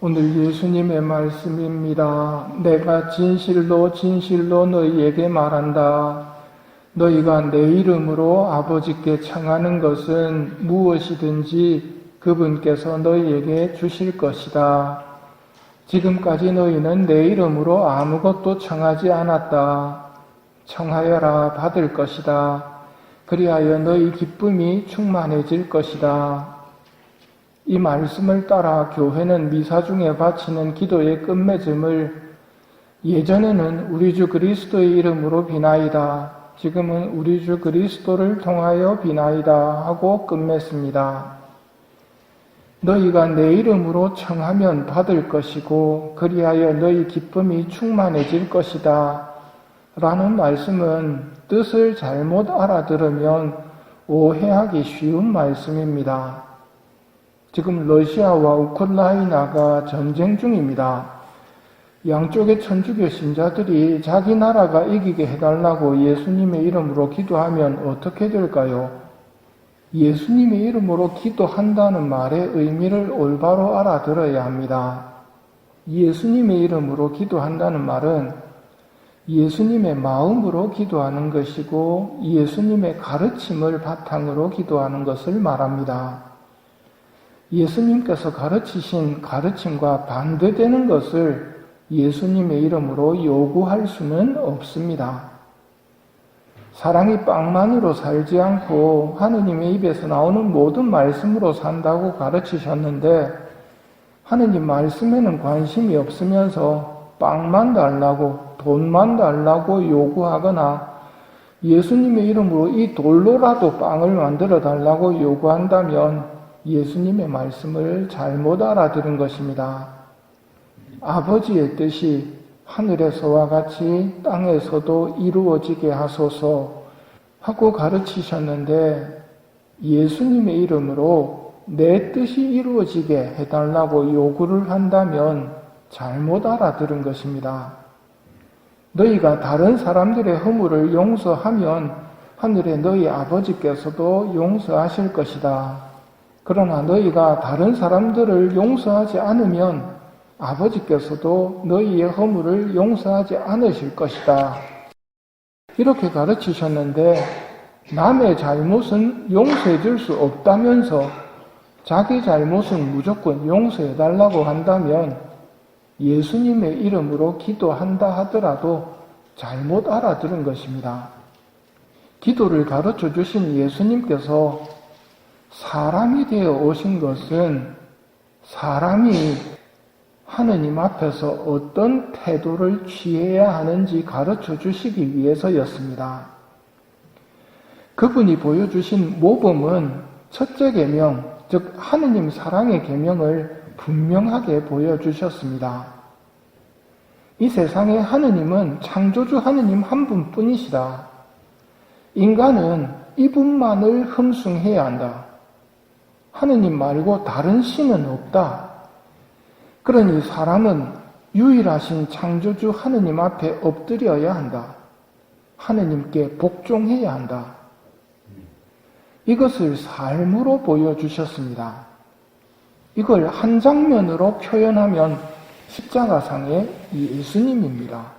오늘 예수님의 말씀입니다. 내가 진실로 진실로 너희에게 말한다. 너희가 내 이름으로 아버지께 청하는 것은 무엇이든지 그분께서 너희에게 주실 것이다. 지금까지 너희는 내 이름으로 아무것도 청하지 않았다. 청하여라 받을 것이다. 그리하여 너희 기쁨이 충만해질 것이다. 이 말씀을 따라 교회는 미사 중에 바치는 기도의 끝맺음을 예전에는 우리 주 그리스도의 이름으로 비나이다. 지금은 우리 주 그리스도를 통하여 비나이다 하고 끝맺습니다. 너희가 내 이름으로 청하면 받을 것이고 그리하여 너희 기쁨이 충만해질 것이다. 라는 말씀은 뜻을 잘못 알아들으면 오해하기 쉬운 말씀입니다. 지금 러시아와 우크라이나가 전쟁 중입니다. 양쪽의 천주교 신자들이 자기 나라가 이기게 해달라고 예수님의 이름으로 기도하면 어떻게 될까요? 예수님의 이름으로 기도한다는 말의 의미를 올바로 알아들어야 합니다. 예수님의 이름으로 기도한다는 말은 예수님의 마음으로 기도하는 것이고 예수님의 가르침을 바탕으로 기도하는 것을 말합니다. 예수님께서 가르치신 가르침과 반대되는 것을 예수님의 이름으로 요구할 수는 없습니다. 사랑이 빵만으로 살지 않고 하느님의 입에서 나오는 모든 말씀으로 산다고 가르치셨는데 하느님 말씀에는 관심이 없으면서 빵만 달라고 돈만 달라고 요구하거나 예수님의 이름으로 이 돌로라도 빵을 만들어 달라고 요구한다면 예수님의 말씀을 잘못 알아들은 것입니다. 아버지의 뜻이 하늘에서와 같이 땅에서도 이루어지게 하소서 하고 가르치셨는데 예수님의 이름으로 내 뜻이 이루어지게 해달라고 요구를 한다면 잘못 알아들은 것입니다. 너희가 다른 사람들의 허물을 용서하면 하늘의 너희 아버지께서도 용서하실 것이다. 그러나 너희가 다른 사람들을 용서하지 않으면 아버지께서도 너희의 허물을 용서하지 않으실 것이다. 이렇게 가르치셨는데 남의 잘못은 용서해 줄 수 없다면서 자기 잘못은 무조건 용서해 달라고 한다면 예수님의 이름으로 기도한다 하더라도 잘못 알아들은 것입니다. 기도를 가르쳐 주신 예수님께서 사람이 되어 오신 것은 사람이 하느님 앞에서 어떤 태도를 취해야 하는지 가르쳐 주시기 위해서였습니다. 그분이 보여주신 모범은 첫째 계명, 즉 하느님 사랑의 계명을 분명하게 보여주셨습니다. 이 세상에 하느님은 창조주 하느님 한 분뿐이시다. 인간은 이분만을 흠숭해야 한다. 하느님 말고 다른 신은 없다. 그러니 사람은 유일하신 창조주 하느님 앞에 엎드려야 한다. 하느님께 복종해야 한다. 이것을 삶으로 보여주셨습니다. 이걸 한 장면으로 표현하면 십자가상의 예수님입니다.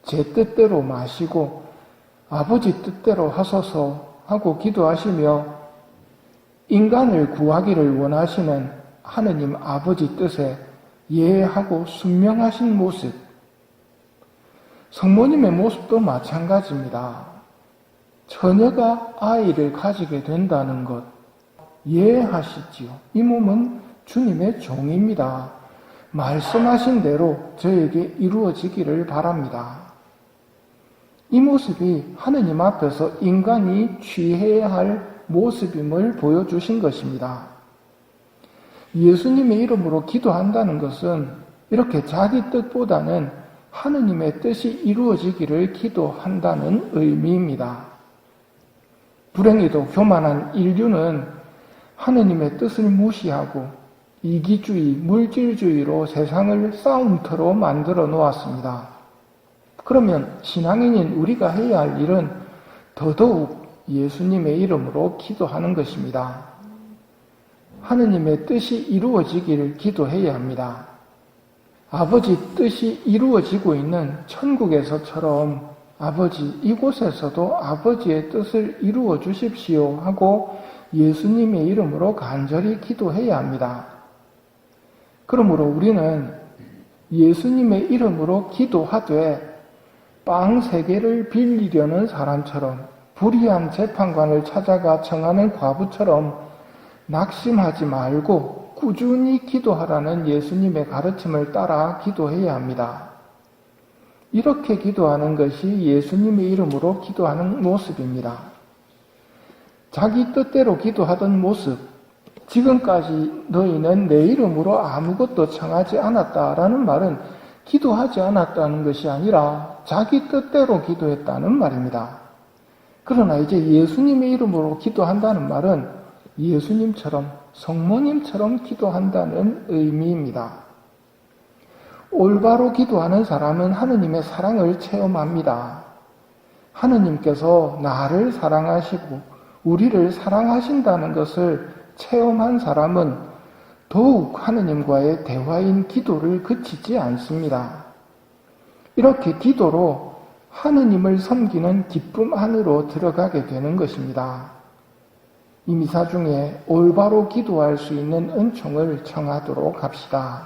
제 뜻대로 마시고 아버지 뜻대로 하소서 하고 기도하시며 인간을 구하기를 원하시는 하느님 아버지 뜻에 예하고 순명하신 모습, 성모님의 모습도 마찬가지입니다. 처녀가 아이를 가지게 된다는 것 예하시지요. 이 몸은 주님의 종입니다. 말씀하신 대로 저에게 이루어지기를 바랍니다. 이 모습이 하느님 앞에서 인간이 취해야 할 모습임을 보여주신 것입니다. 예수님의 이름으로 기도한다는 것은 이렇게 자기 뜻보다는 하느님의 뜻이 이루어지기를 기도한다는 의미입니다. 불행히도 교만한 인류는 하느님의 뜻을 무시하고 이기주의, 물질주의로 세상을 싸움터로 만들어 놓았습니다. 그러면 신앙인인 우리가 해야 할 일은 더더욱 예수님의 이름으로 기도하는 것입니다. 하느님의 뜻이 이루어지기를 기도해야 합니다. 아버지 뜻이 이루어지고 있는 천국에서처럼 아버지 이곳에서도 아버지의 뜻을 이루어 주십시오 하고 예수님의 이름으로 간절히 기도해야 합니다. 그러므로 우리는 예수님의 이름으로 기도하되 빵 3개를 빌리려는 사람처럼 불의한 재판관을 찾아가 청하는 과부처럼 낙심하지 말고 꾸준히 기도하라는 예수님의 가르침을 따라 기도해야 합니다. 이렇게 기도하는 것이 예수님의 이름으로 기도하는 모습입니다. 자기 뜻대로 기도하던 모습, 지금까지 너희는 내 이름으로 아무것도 청하지 않았다라는 말은 기도하지 않았다는 것이 아니라 자기 뜻대로 기도했다는 말입니다. 그러나 이제 예수님의 이름으로 기도한다는 말은 예수님처럼 성모님처럼 기도한다는 의미입니다. 올바로 기도하는 사람은 하느님의 사랑을 체험합니다. 하느님께서 나를 사랑하시고 우리를 사랑하신다는 것을 체험한 사람은 더욱 하느님과의 대화인 기도를 그치지 않습니다. 이렇게 기도로 하느님을 섬기는 기쁨 안으로 들어가게 되는 것입니다. 이 미사 중에 올바로 기도할 수 있는 은총을 청하도록 합시다.